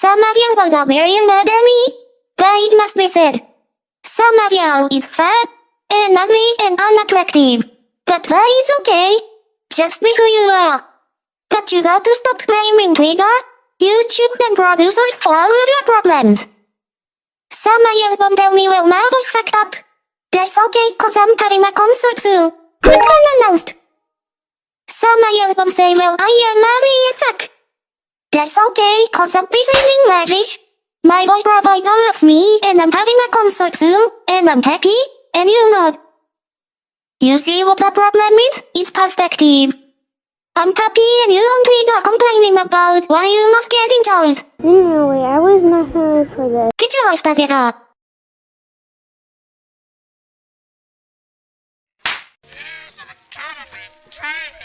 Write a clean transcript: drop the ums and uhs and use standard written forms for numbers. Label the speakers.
Speaker 1: Some of you will get very mad at me, but it must be said. Some of you is fat, and ugly and unattractive. But that is okay. Just be who you are. But you got to stop blaming Twitter, YouTube and producers for all of your problems. Some of you won't tell me well Meow was fucked up. That's okay cause I'm cutting my concert soon. Quick unannounced. Some of you won't say well I am Maori as fuck. That's okay cause I'm busy in English. My voice provider loves me and I'm having a concert soon and I'm happy and you know. You see what the problem is? It's perspective. I'm happy and you on Twitter complaining about why you not getting jobs.
Speaker 2: Anyway, I was not signed for this.
Speaker 1: Get your life together.
Speaker 3: Here's an economy train.